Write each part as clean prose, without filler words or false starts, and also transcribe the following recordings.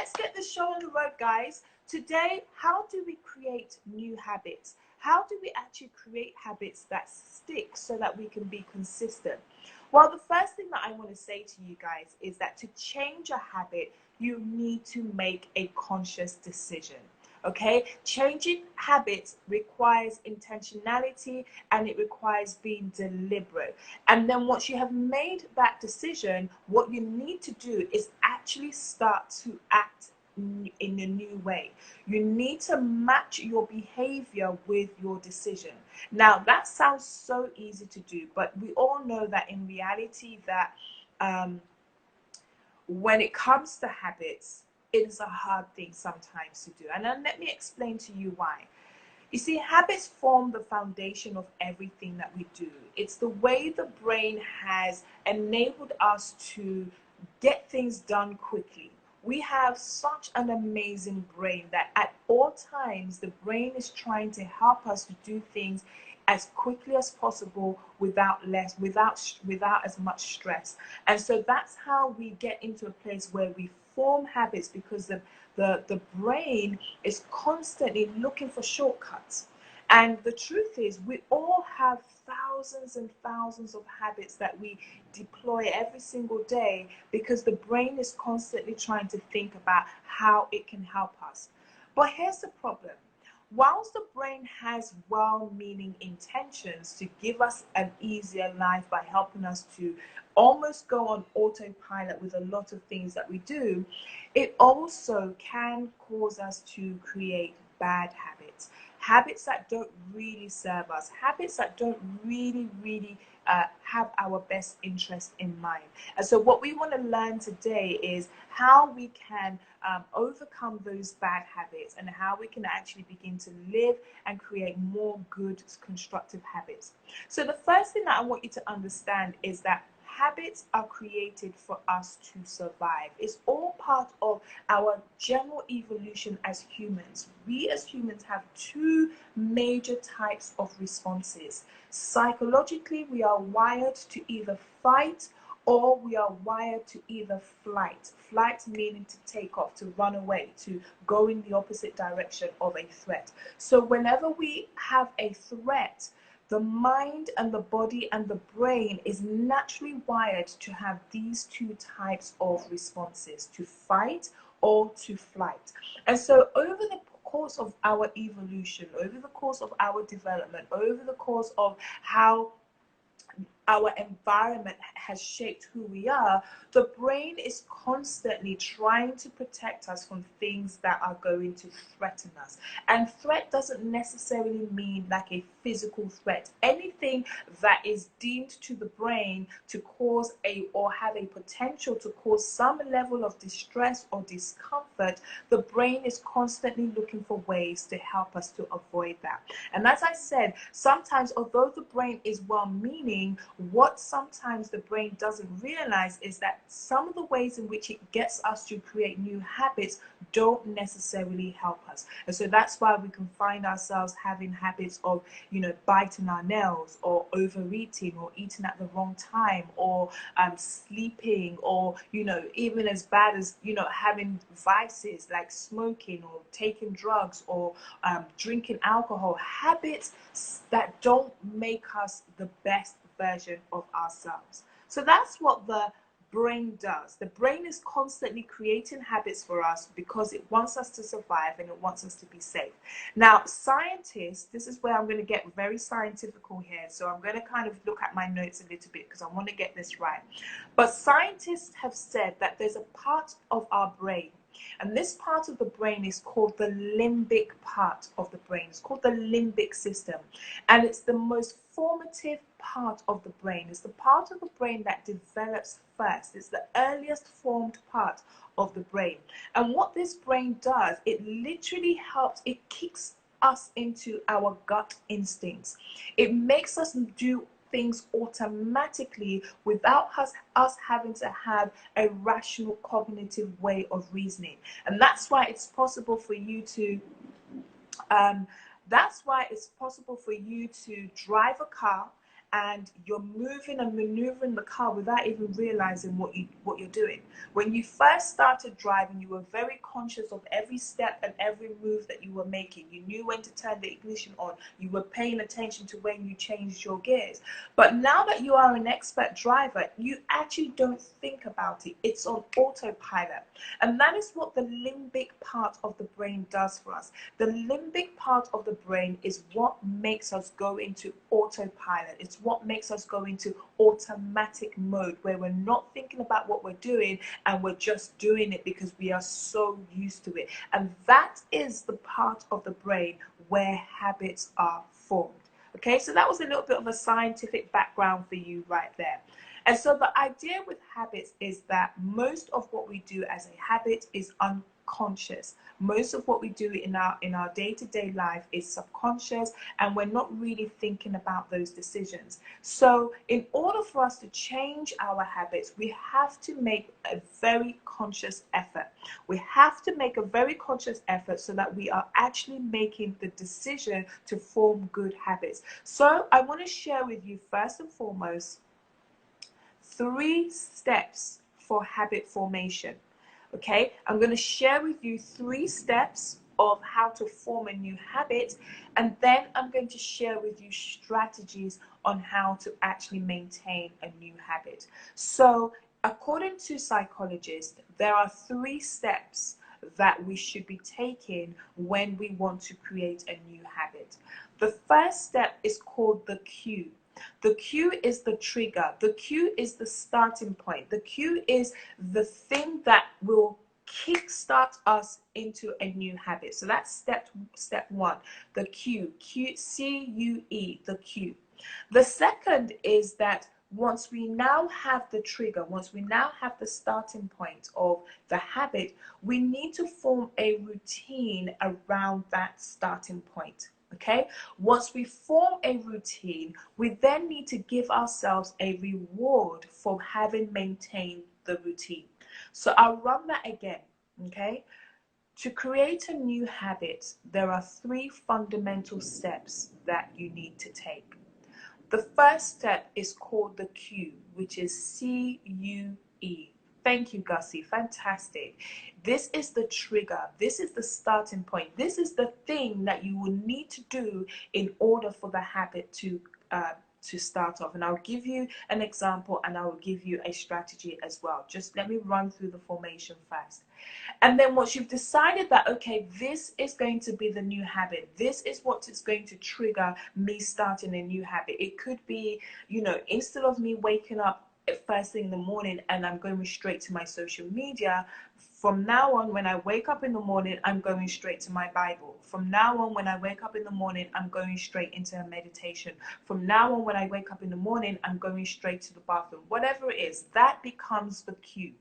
Let's get the show on the road, guys. Today, how do we create new habits? How do we actually create habits that stick so that we can be consistent? Well, the first thing that I want to say to you guys is that to change a habit, you need to make a conscious decision. Okay, changing habits requires intentionality and it requires being deliberate. And then once you have made that decision, what you need to do is actually start to act in a new way. You need to match your behavior with your decision. Now, that sounds so easy to do, but we all know that in reality that um, when it comes to habits, it is a hard thing sometimes to do. And then let me explain to you why. You see, habits form the foundation of everything that we do. It's the way the brain has enabled us to get things done quickly. We have such an amazing brain that at all times the brain is trying to help us to do things as quickly as possible without as much stress. And so that's how we get into a place where we form habits, because the brain is constantly looking for shortcuts. And the truth is, we all have thousands and thousands of habits that we deploy every single day because the brain is constantly trying to think about how it can help us. But here's the problem. Whilst the brain has well-meaning intentions to give us an easier life by helping us to almost go on autopilot with a lot of things that we do, it also can cause us to create bad habits. Habits that don't really serve us, habits that don't really have our best interest in mind. And so what we want to learn today is how we can overcome those bad habits and how we can actually begin to live and create more good constructive habits. So the first thing that I want you to understand is that habits are created for us to survive. It's all part of our general evolution as humans. We as humans have two major types of responses. Psychologically, we are wired to either fight or we are wired to either flight. Flight meaning to take off, to run away, to go in the opposite direction of a threat. So whenever we have a threat, the mind and the body and the brain is naturally wired to have these two types of responses, to fight or to flight. And so over the course of our evolution, over the course of our development, over the course of how our environment has shaped who we are, the brain is constantly trying to protect us from things that are going to threaten us. And threat doesn't necessarily mean like a physical threat. Anything that is deemed to the brain to cause or have a potential to cause some level of distress or discomfort, the brain is constantly looking for ways to help us to avoid that. And as I said, sometimes although the brain is well-meaning, what sometimes the brain doesn't realize is that some of the ways in which it gets us to create new habits don't necessarily help us. And so that's why we can find ourselves having habits of, biting our nails or overeating or eating at the wrong time or sleeping or, even as bad as, having vices like smoking or taking drugs or drinking alcohol, habits that don't make us the best version of ourselves. So that's what the brain does. The brain is constantly creating habits for us because it wants us to survive and it wants us to be safe. Now, scientists, this is where I'm going to get very scientifical here. So I'm going to kind of look at my notes a little bit because I want to get this right. But scientists have said that there's a part of our brain, and this part of the brain is called the limbic part of the brain. It's called the limbic system. And it's the most formative part of the brain. It's the part of the brain that develops first. It's the earliest formed part of the brain. And what this brain does, it literally helps, it kicks us into our gut instincts. It makes us do things automatically without us having to have a rational cognitive way of reasoning. And that's why it's possible for you to drive a car and you're moving and maneuvering the car without even realizing what you're doing. When you first started driving, you were very conscious of every step and every move that you were making. You knew when to turn the ignition on. You were paying attention to when you changed your gears. But now that you are an expert driver, you actually don't think about it. It's on autopilot. And that is what the limbic part of the brain does for us. The limbic part of the brain is what makes us go into autopilot. It's what makes us go into automatic mode, where we're not thinking about what we're doing and we're just doing it because we are so used to it. And that is the part of the brain where habits are formed. Okay, so that was a little bit of a scientific background for you right there. And so the idea with habits is that most of what we do as a habit is unconscious. Most of what we do in our day-to-day life is subconscious, and we're not really thinking about those decisions. So in order for us to change our habits, we have to make a very conscious effort. We have to make a very conscious effort so that we are actually making the decision to form good habits. So I want to share with you, first and foremost, 3 steps for habit formation. Okay, I'm going to share with you 3 steps of how to form a new habit, and then I'm going to share with you strategies on how to actually maintain a new habit. So according to psychologists, there are 3 steps that we should be taking when we want to create a new habit. The first step is called the cue. The cue is the trigger. The cue is the starting point. The cue is the thing that will kickstart us into a new habit. So that's step 1, the cue. C-U-E, the cue. The second is that once we now have the trigger, once we now have the starting point of the habit, we need to form a routine around that starting point. Okay, once we form a routine, we then need to give ourselves a reward for having maintained the routine. So I'll run that again. Okay, to create a new habit, there are 3 fundamental steps that you need to take. The first step is called the cue, which is C-U-E. Thank you, Gussie. Fantastic. This is the trigger. This is the starting point. This is the thing that you will need to do in order for the habit to start off. And I'll give you an example, and I will give you a strategy as well. Just let me run through the formation first. And then once you've decided that, okay, this is going to be the new habit, this is what is going to trigger me starting a new habit. It could be, instead of me waking up first thing in the morning and I'm going straight to my social media, from now on, when I wake up in the morning, I'm going straight to my Bible. From now on, when I wake up in the morning, I'm going straight into a meditation. From now on, when I wake up in the morning, I'm going straight to the bathroom. Whatever it is, that becomes the cue.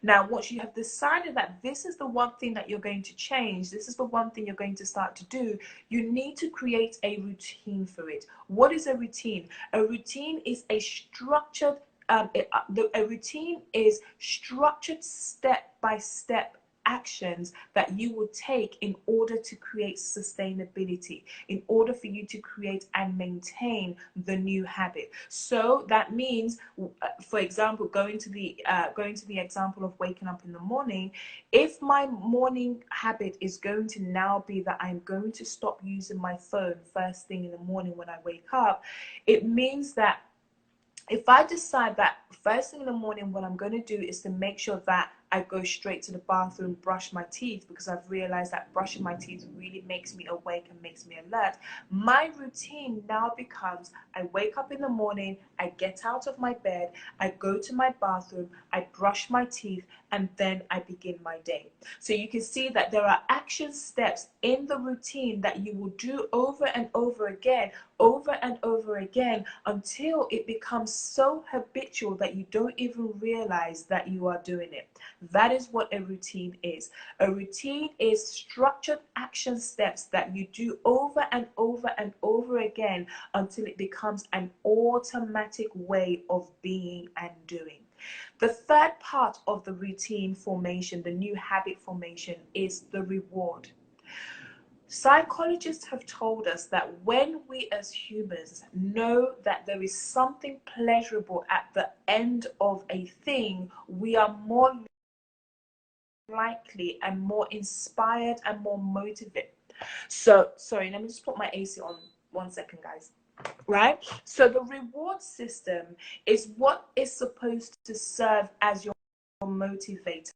Now, once you have decided that this is the one thing that you're going to change, this is the one thing you're going to start to do, you need to create a routine for it. What is a routine? A routine is a structured a routine is structured step-by-step actions that you will take in order to create sustainability, in order for you to create and maintain the new habit. So that means, for example, going to the example of waking up in the morning, if my morning habit is going to now be that I'm going to stop using my phone first thing in the morning when I wake up, it means that if I decide that first thing in the morning, what I'm going to do is to make sure that I go straight to the bathroom, brush my teeth, because I've realized that brushing my teeth really makes me awake and makes me alert. My routine now becomes, I wake up in the morning, I get out of my bed, I go to my bathroom, I brush my teeth, and then I begin my day. So you can see that there are action steps in the routine that you will do over and over again, until it becomes so habitual that you don't even realize that you are doing it. That is what a routine is. A routine is structured action steps that you do over and over and over again until it becomes an automatic way of being and doing. The third part of the routine formation, the new habit formation, is the reward. Psychologists have told us that when we as humans know that there is something pleasurable at the end of a thing, we are more likely and more inspired and more motivated. So, sorry, let me just put my AC on 1 second, guys. Right? So, the reward system is what is supposed to serve as your motivator.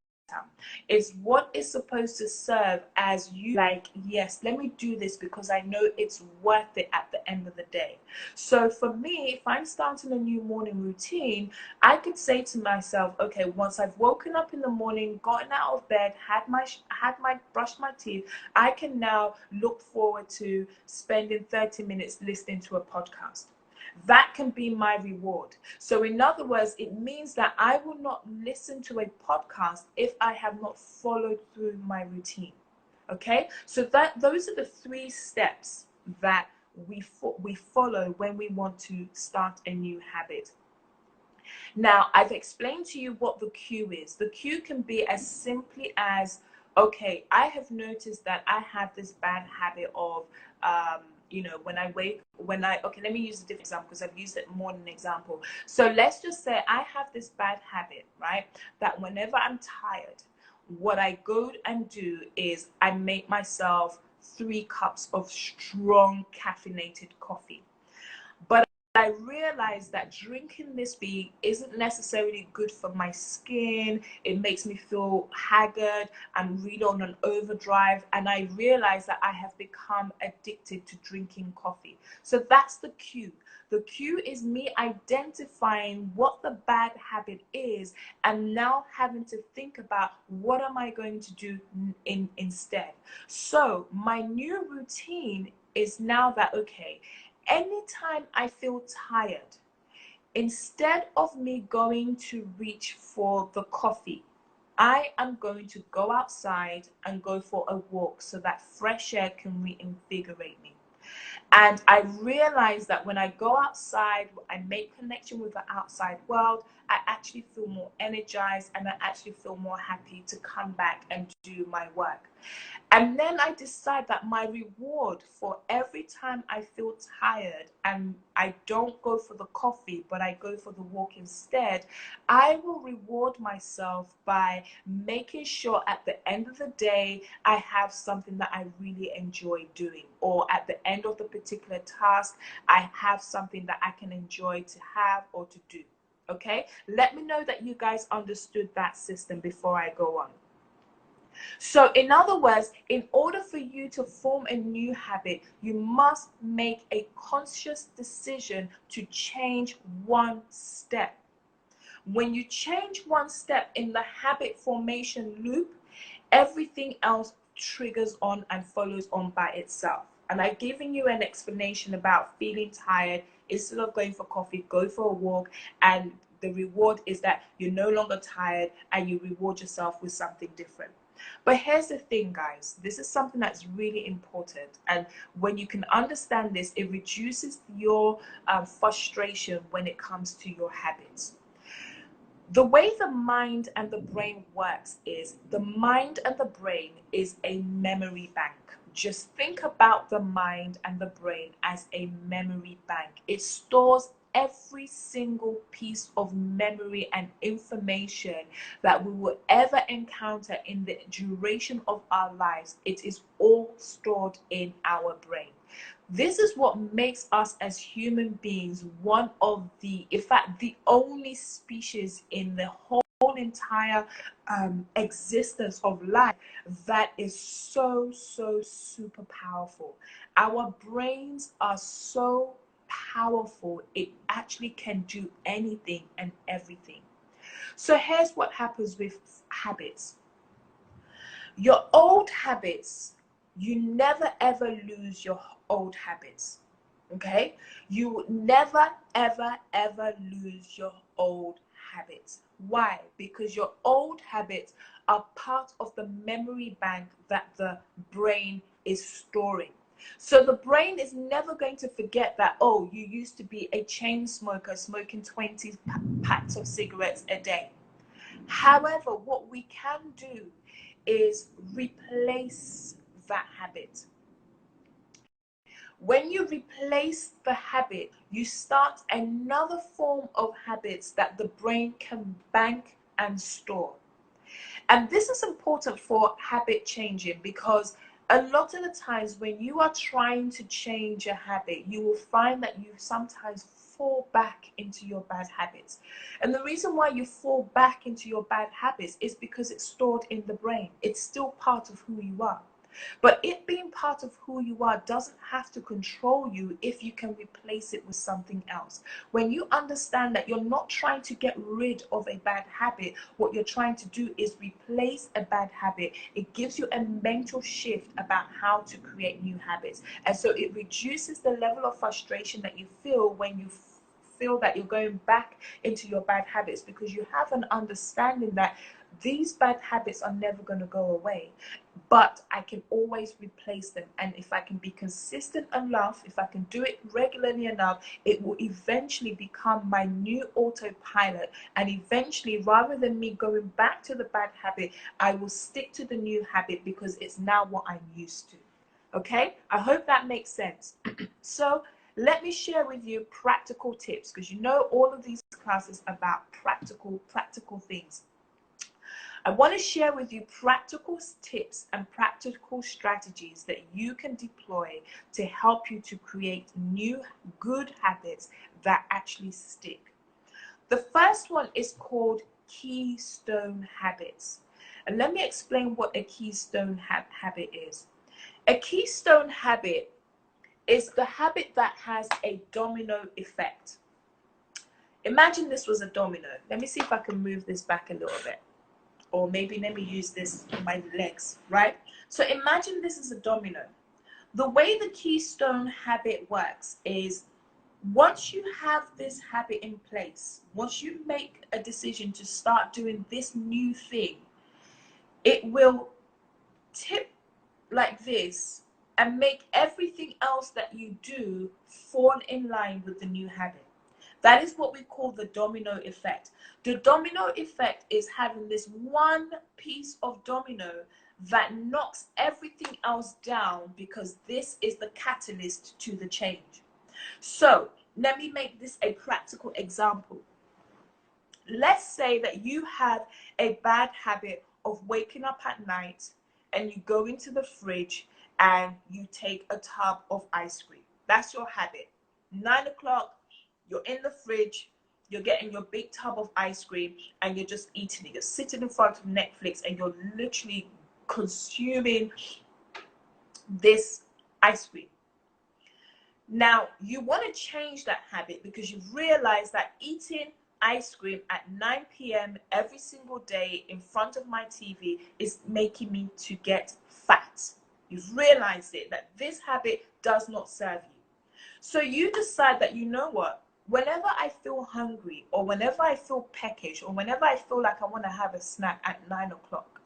It's what is supposed to serve as you like, yes, let me do this because I know it's worth it at the end of the day. So for me, if I'm starting a new morning routine, I could say to myself, okay, once I've woken up in the morning, gotten out of bed, brushed my teeth, I can now look forward to spending 30 minutes listening to a podcast. That can be my reward. So, in other words, it means that I will not listen to a podcast if I have not followed through my routine. Okay, so those are the 3 steps that we follow when we want to start a new habit. Now, I've explained to you what the cue is. The cue can be as simply as, okay, I have noticed that I have this bad habit of, okay, let me use a different example because I've used it more than an example. So let's just say I have this bad habit, right? That whenever I'm tired, what I go and do is I make myself 3 cups of strong caffeinated coffee. But I realized that drinking this beer isn't necessarily good for my skin. It makes me feel haggard. I'm really on an overdrive. And I realized that I have become addicted to drinking coffee. So that's the cue. The cue is me identifying what the bad habit is and now having to think about what am I going to do instead. So my new routine is now that, okay, anytime I feel tired, instead of me going to reach for the coffee, I am going to go outside and go for a walk so that fresh air can reinvigorate me. And I realize that when I go outside, I make connection with the outside world, I actually feel more energized and I actually feel more happy to come back and do my work. And then I decide that my reward for every time I feel tired and I don't go for the coffee, but I go for the walk instead, I will reward myself by making sure at the end of the day, I have something that I really enjoy doing. Or at the end of the particular task, I have something that I can enjoy to have or to do. Okay? Let me know that you guys understood that system before I go on. So, in other words, in order for you to form a new habit, you must make a conscious decision to change one step. When you change one step in the habit formation loop, everything else triggers on and follows on by itself. And I've given you an explanation about feeling tired. Instead of going for coffee, go for a walk, and the reward is that you're no longer tired and you reward yourself with something different. But here's the thing, guys, this is something that's really important. And when you can understand this, it reduces your frustration when it comes to your habits. The way the mind and the brain works is the mind and the brain is a memory bank. Just think about the mind and the brain as a memory bank. It stores every single piece of memory and information that we will ever encounter in the duration of our lives. It is all stored in our brain. This is what makes us as human beings one of the, in fact, the only species in the whole entire existence of life that is so super powerful. Our brains are so powerful, it actually can do anything and everything. So here's what happens with habits. Your old habits, you never ever lose your old habits. Okay? You never ever lose your old habits. Why? Because your old habits are part of the memory bank that the brain is storing. So the brain is never going to forget that, oh, you used to be a chain smoker smoking 20 packs of cigarettes a day. However, what we can do is replace that habit. When you replace the habit, you start another form of habits that the brain can bank and store. And this is important for habit changing, because a lot of the times when you are trying to change a habit, you will find that you sometimes fall back into your bad habits. And the reason why you fall back into your bad habits is because it's stored in the brain. It's still part of who you are. But it being part of who you are doesn't have to control you if you can replace it with something else. When you understand that you're not trying to get rid of a bad habit, what you're trying to do is replace a bad habit. It gives you a mental shift about how to create new habits. And so it reduces the level of frustration that you feel when you feel that you're going back into your bad habits, because you have an understanding that these bad habits are never going to go away, but I can always replace them. And if I can be consistent enough, if I can do it regularly enough, it will eventually become my new autopilot. And eventually, rather than me going back to the bad habit, I will stick to the new habit because it's now what I'm used to. Okay, I hope that makes sense. So let me share with you practical tips, because you know all of these classes about practical things. I want to share with you practical tips and practical strategies that you can deploy to help you to create new good habits that actually stick. The first one is called keystone habits. And let me explain what a keystone habit is. A keystone habit is the habit that has a domino effect. Imagine this was a domino. Let me see if I can move this back a little bit. Or maybe let me use this for my legs, right? So imagine this is a domino. The way the keystone habit works is, once you have this habit in place, once you make a decision to start doing this new thing, it will tip like this and make everything else that you do fall in line with the new habit. That is what we call the domino effect. The domino effect is having this one piece of domino that knocks everything else down, because this is the catalyst to the change. So let me make this a practical example. Let's say that you have a bad habit of waking up at night and you go into the fridge and you take a tub of ice cream. That's your habit. 9 o'clock, you're in the fridge, you're getting your big tub of ice cream and you're just eating it. You're sitting in front of Netflix and you're literally consuming this ice cream. Now, you want to change that habit because you've realized that eating ice cream at 9 p.m. every single day in front of my TV is making me to get fat. You've realized it, that this habit does not serve you. So you decide that, you know what, whenever I feel hungry or whenever I feel peckish or whenever I feel like I want to have a snack at 9 o'clock,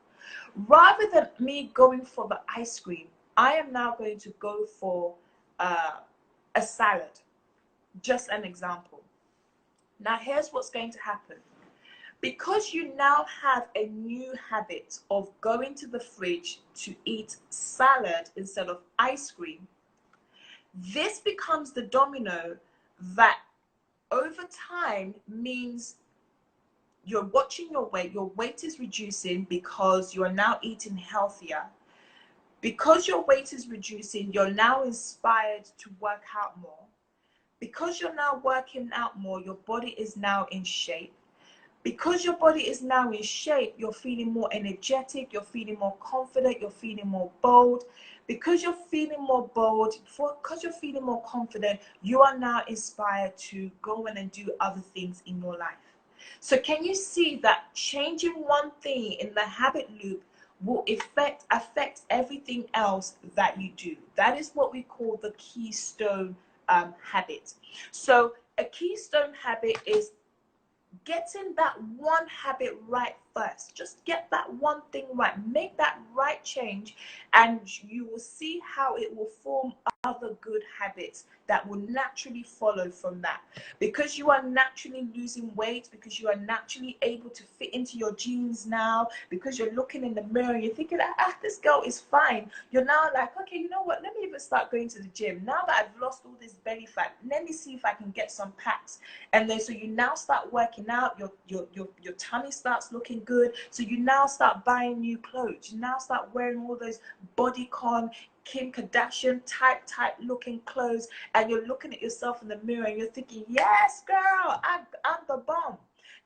rather than me going for the ice cream, I am now going to go for a salad. Just an example. Now here's what's going to happen. Because you now have a new habit of going to the fridge to eat salad instead of ice cream, this becomes the domino that over time means you're watching your weight is reducing because you are now eating healthier. Because your weight is reducing, you're now inspired to work out more. Because you're now working out more, your body is now in shape. Because your body is now in shape, you're feeling more energetic, you're feeling more confident, you're feeling more bold. Because you're feeling more bold, because you're feeling more confident, you are now inspired to go in and do other things in your life. So can you see that changing one thing in the habit loop will affect everything else that you do? That is what we call the keystone habit. So a keystone habit is getting that one habit right first. Just get that one thing right. Make that right change, and you will see how it will form other good habits that will naturally follow from that. Because you are naturally losing weight, because you are naturally able to fit into your jeans now, because you're looking in the mirror and you're thinking, this girl is fine. You're now like, okay, you know what? Let me even start going to the gym. Now that I've lost all this belly fat, let me see if I can get some packs. And then so you now start working out, your tummy starts looking good. So you now start buying new clothes. You now start wearing all those bodycon, Kim Kardashian type looking clothes, and you're looking at yourself in the mirror and you're thinking, yes, girl, I'm the bomb.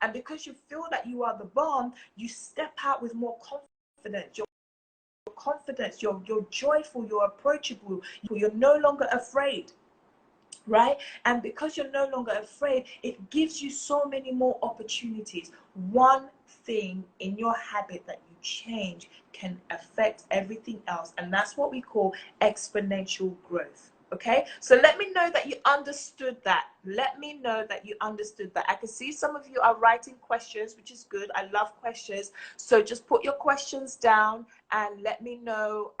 And because you feel that you are the bomb, you step out with more confidence. You're joyful, you're approachable, you're no longer afraid. Right? And because you're no longer afraid, it gives you so many more opportunities. One thing in your habit that you change can affect everything else, and that's what we call exponential growth. Okay, so let me know that you understood that. Let me know that you understood that. I can see some of you are writing questions, which is good. I love questions. So just put your questions down and let me know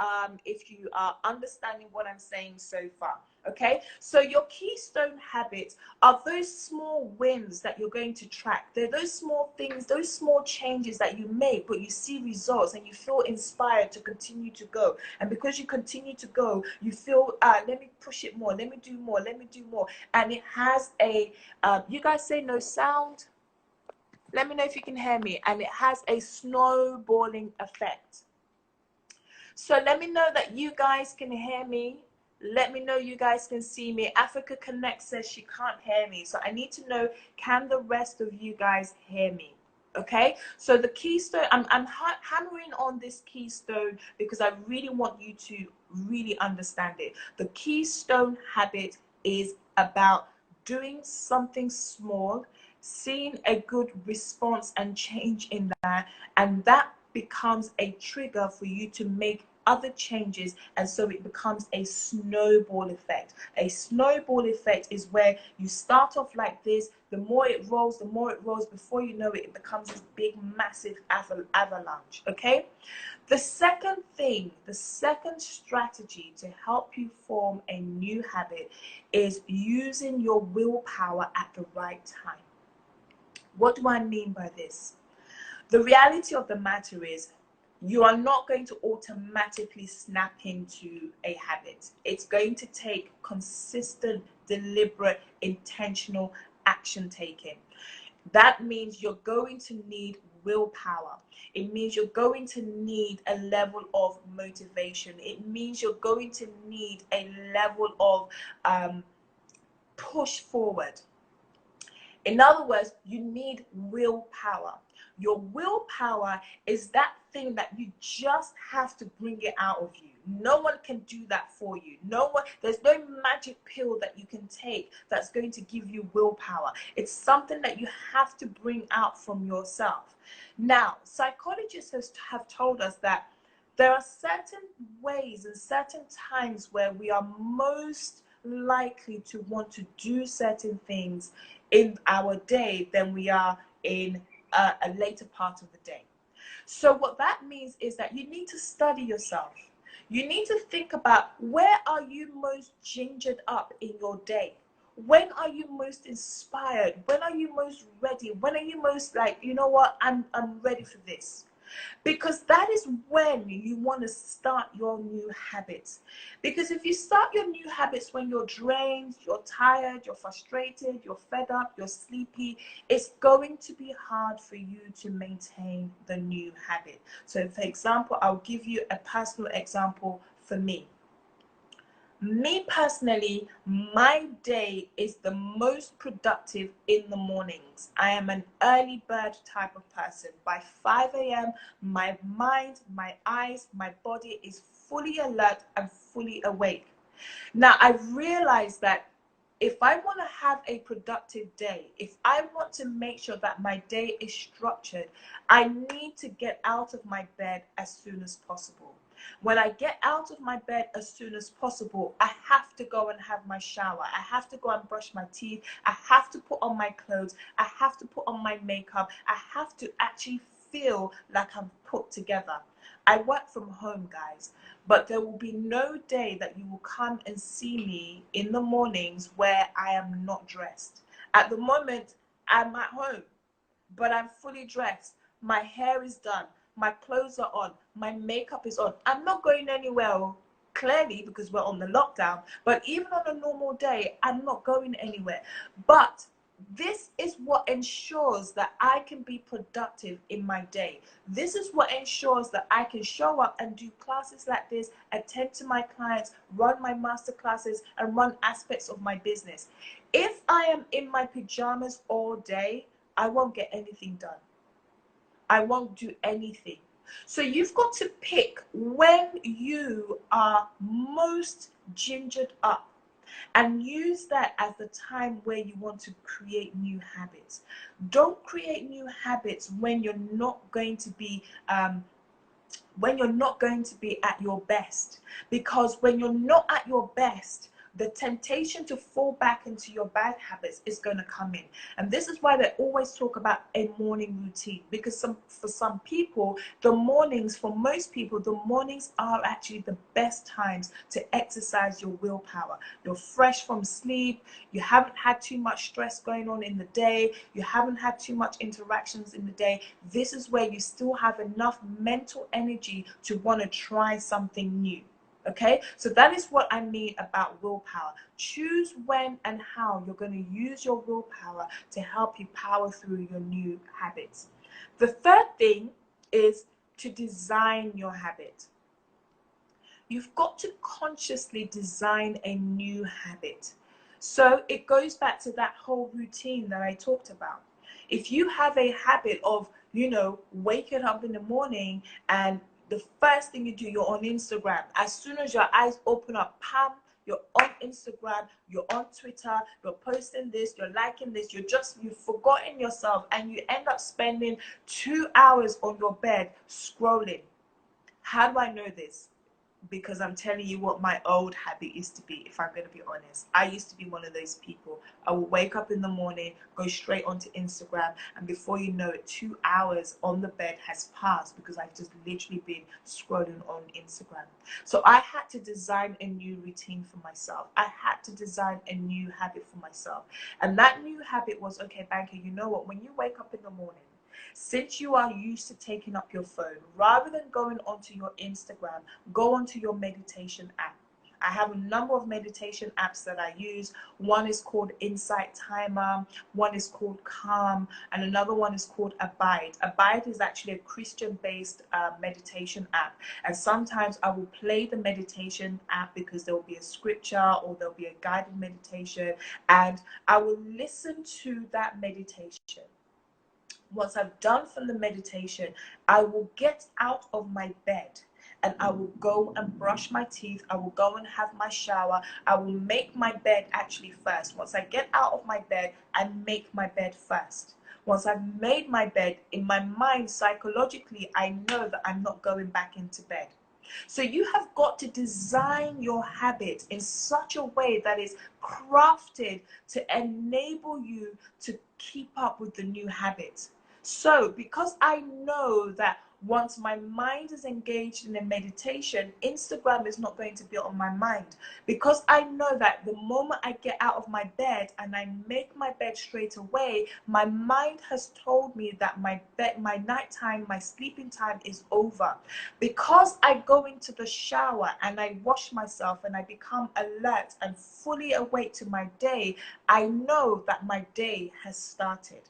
if you are understanding what I'm saying so far. Okay, so your keystone habits are those small wins that you're going to track. They're those small things, those small changes that you make, but you see results and you feel inspired to continue to go. And because you continue to go, you feel, let me push it more, let me do more, let me do more. And it has a, you guys say no sound? Let me know if you can hear me. And it has a snowballing effect. So let me know that you guys can hear me. Let me know you guys can see me. Africa Connect says she can't hear me. So I need to know, can the rest of you guys hear me? Okay, so the keystone, I'm hammering on this keystone because I really want you to really understand it. The keystone habit is about doing something small, seeing a good response and change in that, and that becomes a trigger for you to make other changes, and so it becomes a snowball effect. A snowball effect is where you start off like this, the more it rolls, before you know it, it becomes this big massive avalanche. Okay, the second thing, the second strategy to help you form a new habit is using your willpower at the right time. What do I mean by this? The reality of the matter is, you are not going to automatically snap into a habit. It's going to take consistent, deliberate, intentional action taking. That means you're going to need willpower. It means you're going to need a level of motivation. It means you're going to need a level of push forward. In other words, you need willpower. Your willpower is that thing that you just have to bring it out of you. No one can do that for you. There's no magic pill that you can take that's going to give you willpower. It's something that you have to bring out from yourself. Now, psychologists have told us that there are certain ways and certain times where we are most likely to want to do certain things in our day than we are in a later part of the day. So what that means is that you need to study yourself. You need to think about, where are you most gingered up in your day? When are you most inspired? When are you most ready? When are you most like, you know what, I'm ready for this? Because that is when you want to start your new habits. Because if you start your new habits when you're drained, you're tired, you're frustrated, you're fed up, you're sleepy, it's going to be hard for you to maintain the new habit. So for example, I'll give you a personal example for me. Me personally, my day is the most productive in the mornings. I am an early bird type of person. By 5 a.m., my mind, my eyes, my body is fully alert and fully awake. Now, I've realized that if I want to have a productive day, if I want to make sure that my day is structured, I need to get out of my bed as soon as possible. When I get out of my bed as soon as possible, I have to go and have my shower. I have to go and brush my teeth. I have to put on my clothes. I have to put on my makeup. I have to actually feel like I'm put together. I work from home, guys, but there will be no day that you will come and see me in the mornings where I am not dressed. At the moment, I'm at home, but I'm fully dressed. My hair is done. My clothes are on. My makeup is on. I'm not going anywhere, clearly, because we're on the lockdown. But even on a normal day, I'm not going anywhere. But this is what ensures that I can be productive in my day. This is what ensures that I can show up and do classes like this, attend to my clients, run my master classes, and run aspects of my business. If I am in my pajamas all day, I won't get anything done. I won't do anything. So you've got to pick when you are most gingered up and use that as the time where you want to create new habits. Don't create new habits when you're not going to be at your best, because when you're not at your best, the temptation to fall back into your bad habits is going to come in. And this is why they always talk about a morning routine, because for some people, for most people, the mornings are actually the best times to exercise your willpower. You're fresh from sleep, you haven't had too much stress going on in the day, you haven't had too much interactions in the day. This is where you still have enough mental energy to want to try something new. Okay, so that is what I mean about willpower. Choose when and how you're going to use your willpower to help you power through your new habits. The third thing is to design your habit. You've got to consciously design a new habit. So it goes back to that whole routine that I talked about. If you have a habit of, waking up in the morning and the first thing you do, you're on Instagram. As soon as your eyes open up, pam, you're on Instagram, you're on Twitter, you're posting this, you're liking this, you've forgotten yourself, and you end up spending 2 hours on your bed scrolling. How do I know this? Because I'm telling you what my old habit used to be, if I'm going to be honest. I used to be one of those people. I will wake up in the morning, go straight onto Instagram, and before you know it, 2 hours on the bed has passed because I've just literally been scrolling on Instagram. So I had to design a new routine for myself. I had to design a new habit for myself. And that new habit was, okay, Banker, you know what? When you wake up in the morning, since you are used to taking up your phone, rather than going onto your Instagram, go onto your meditation app. I have a number of meditation apps that I use. One is called Insight Timer, one is called Calm, and another one is called Abide. Abide is actually a Christian-based meditation app. And sometimes I will play the meditation app because there will be a scripture or there'll be a guided meditation, and I will listen to that meditation. Once I've done from the meditation, I will get out of my bed and I will go and brush my teeth. I will go and have my shower. I will make my bed actually first. Once I get out of my bed, I make my bed first. Once I've made my bed, in my mind, psychologically, I know that I'm not going back into bed. So you have got to design your habits in such a way that is crafted to enable you to keep up with the new habits. So because I know that once my mind is engaged in a meditation, Instagram is not going to be on my mind. Because I know that the moment I get out of my bed and I make my bed straight away, my mind has told me that my nighttime, my sleeping time is over. Because I go into the shower and I wash myself and I become alert and fully awake to my day, I know that my day has started.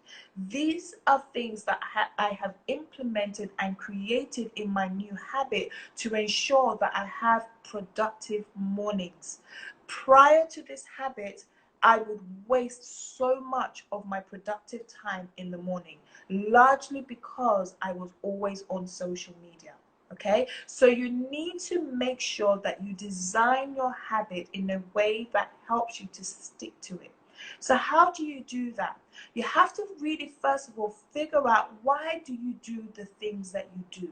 These are things that I have implemented and created in my new habit to ensure that I have productive mornings. Prior to this habit, I would waste so much of my productive time in the morning, largely because I was always on social media. Okay, so you need to make sure that you design your habit in a way that helps you to stick to it. So how do you do that? You have to really, first of all, figure out, why do you do the things that you do?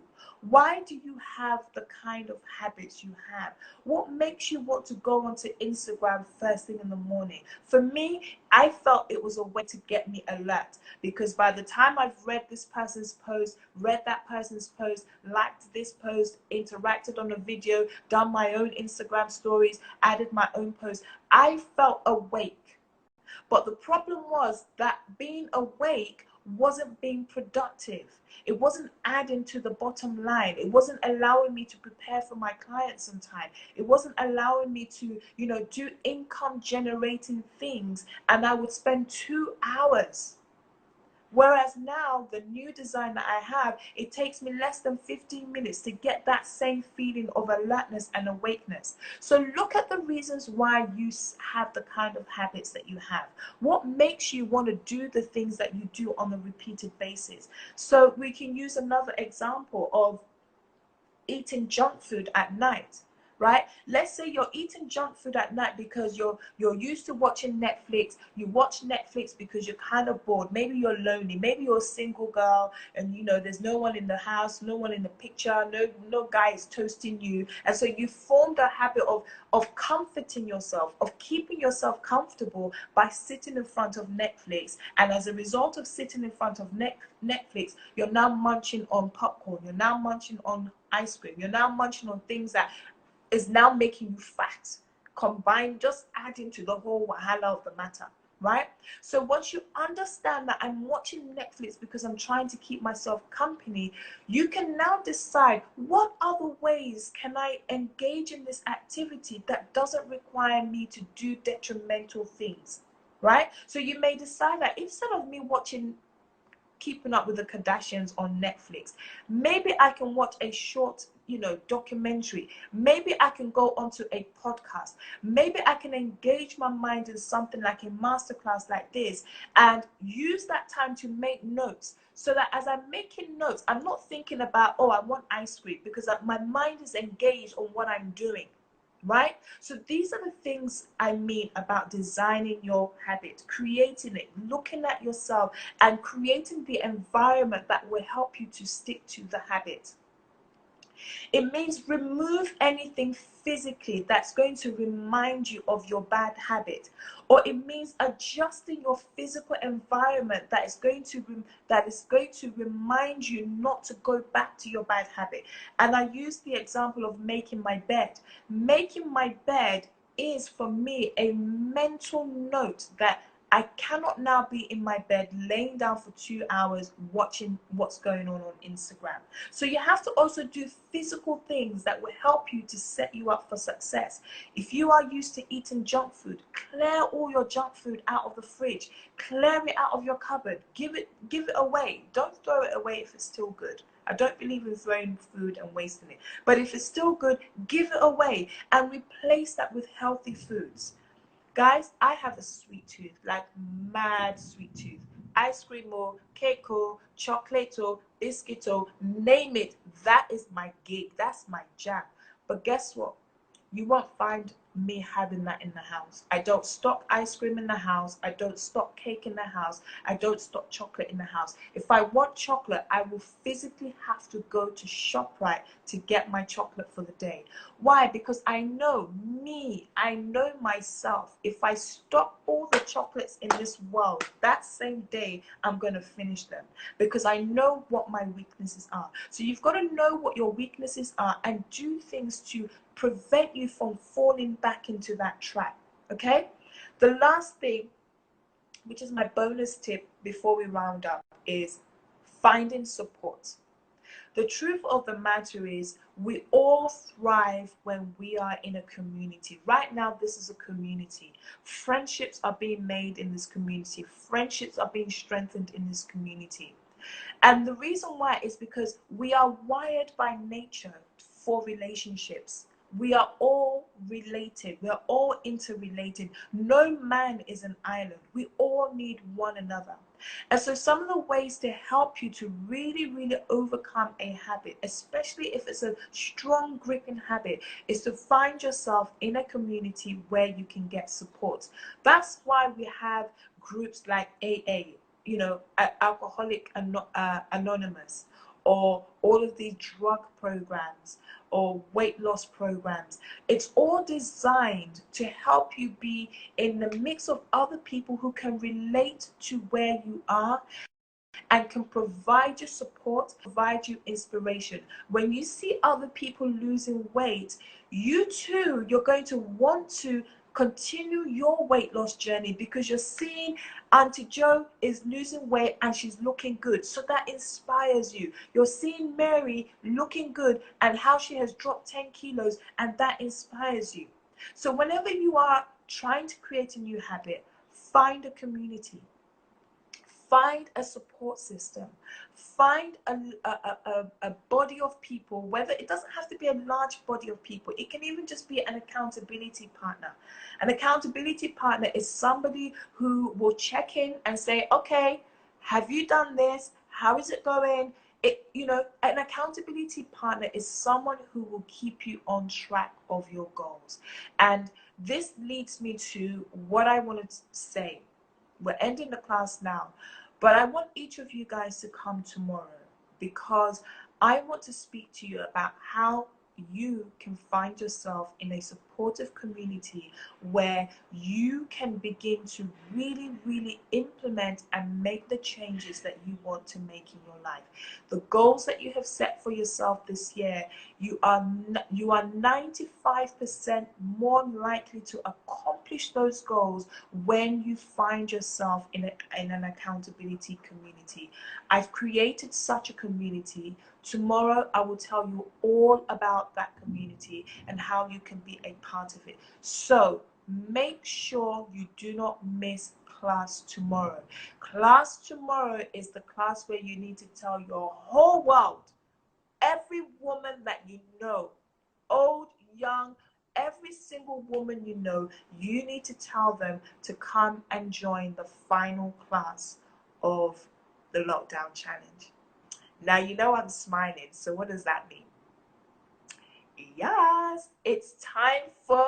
Why do you have the kind of habits you have? What makes you want to go onto Instagram first thing in the morning? For me, I felt it was a way to get me alert, because by the time I've read this person's post, read that person's post, liked this post, interacted on a video, done my own Instagram stories, added my own post, I felt awake. But the problem was that being awake wasn't being productive. It wasn't adding to the bottom line. It wasn't allowing me to prepare for my clients on time. It wasn't allowing me to, do income generating things. And I would spend 2 hours. Whereas now, the new design that I have, it takes me less than 15 minutes to get that same feeling of alertness and awakeness. So look at the reasons why you have the kind of habits that you have. What makes you want to do the things that you do on a repeated basis? So we can use another example of eating junk food at night. Right? Let's say you're eating junk food at night because you're used to watching Netflix. You watch Netflix because you're kind of bored. Maybe you're lonely. Maybe you're a single girl and there's no one in the house, no one in the picture, no guy is toasting you. And so you formed a habit of comforting yourself, of keeping yourself comfortable by sitting in front of Netflix. And as a result of sitting in front of Netflix, you're now munching on popcorn. You're now munching on ice cream. You're now munching on things that is now making you fat, combined, just adding to the whole wahala of the matter, right? So once you understand that I'm watching Netflix because I'm trying to keep myself company, you can now decide, what other ways can I engage in this activity that doesn't require me to do detrimental things, right? So you may decide that instead of me watching Keeping Up with the Kardashians on Netflix, maybe I can watch a short documentary. Maybe I can go onto a podcast. Maybe I can engage my mind in something like a masterclass like this and use that time to make notes, so that as I'm making notes, I'm not thinking about, oh, I want ice cream, because my mind is engaged on what I'm doing. Right? So these are the things I mean about designing your habit, creating it, looking at yourself and creating the environment that will help you to stick to the habit. It means remove anything physically that's going to remind you of your bad habit, or it means adjusting your physical environment that is going to remind you not to go back to your bad habit. And I use the example of making my bed. Making my bed is for me a mental note that I cannot now be in my bed laying down for 2 hours watching what's going on Instagram. So you have to also do physical things that will help you to set you up for success. If you are used to eating junk food, clear all your junk food out of the fridge. Clear it out of your cupboard. Give it away. Don't throw it away if it's still good. I don't believe in throwing food and wasting it. But if it's still good, give it away and replace that with healthy foods. Guys, I have a sweet tooth, like mad sweet tooth. Ice cream or cake or chocolate or biscuit or name it, that is my gig. That's my jam. But guess what? You won't find me having that in the house. I don't stock ice cream in the house. I don't stock cake in the house. I don't stock chocolate in the house. If I want chocolate, I will physically have to go to ShopRite to get my chocolate for the day. Why? Because I know myself. If I stock all the chocolates in this world, that same day, I'm going to finish them, because I know what my weaknesses are. So you've got to know what your weaknesses are and do things to prevent you from falling back into that trap. Okay? The last thing, which is my bonus tip before we round up, is finding support. The truth of the matter is, we all thrive when we are in a community. Right now, this is a community. Friendships are being made in this community. Friendships are being strengthened in this community. And the reason why is because we are wired by nature for relationships. We are all related. We are all interrelated. No man is an island. We all need one another. And so some of the ways to help you to really, really overcome a habit, especially if it's a strong gripping habit, is to find yourself in a community where you can get support. That's why we have groups like AA, Alcoholic Anonymous, or all of these drug programs or weight loss programs. It's all designed to help you be in the mix of other people who can relate to where you are and can provide you support, provide you inspiration. When you see other people losing weight, you too, you're going to want to continue your weight loss journey because you're seeing Auntie Joe is losing weight and she's looking good. So that inspires you. You're seeing Mary looking good and how she has dropped 10 kilos, and that inspires you. So whenever you are trying to create a new habit, find a community. Find a support system. Find a body of people, whether it doesn't have to be a large body of people. It can even just be an accountability partner. An accountability partner is somebody who will check in and say, okay, have you done this? How is it going? An accountability partner is someone who will keep you on track of your goals. And this leads me to what I wanted to say. We're ending the class now, but I want each of you guys to come tomorrow because I want to speak to you about how you can find yourself in a supportive community where you can begin to really, really implement and make the changes that you want to make in your life. The goals that you have set for yourself this year, you are 95% more likely to accomplish those goals when you find yourself in an accountability community. I've created such a community. Tomorrow I will tell you all about that community and how you can be a part of it. So make sure you do not miss class tomorrow. Class tomorrow is the class where you need to tell your whole world, every woman that you know, old, young, every single woman you know, you need to tell them to come and join the final class of the lockdown challenge. Now, you know I'm smiling, so what does that mean? Yes, it's time for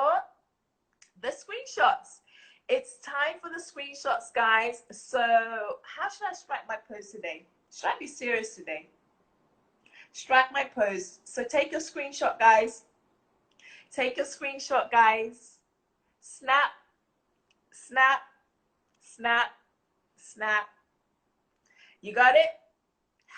the screenshots. It's time for the screenshots, guys. So how should I strike my pose today? Should I be serious today? Strike my pose. So take your screenshot, guys. Take your screenshot, guys. Snap, snap, snap, snap. You got it?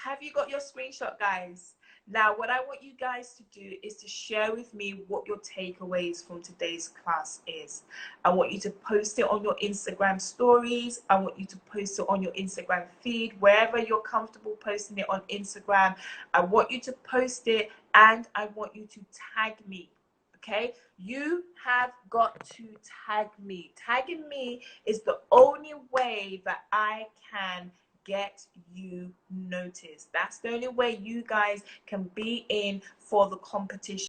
Have you got your screenshot, guys? Now, what I want you guys to do is to share with me what your takeaways from today's class is. I want you to post it on your Instagram stories. I want you to post it on your Instagram feed, wherever you're comfortable posting it on Instagram. I want you to post it and I want you to tag me. Okay, you have got to tag me. Tagging me is the only way that I can get you noticed. That's the only way you guys can be in for the competition.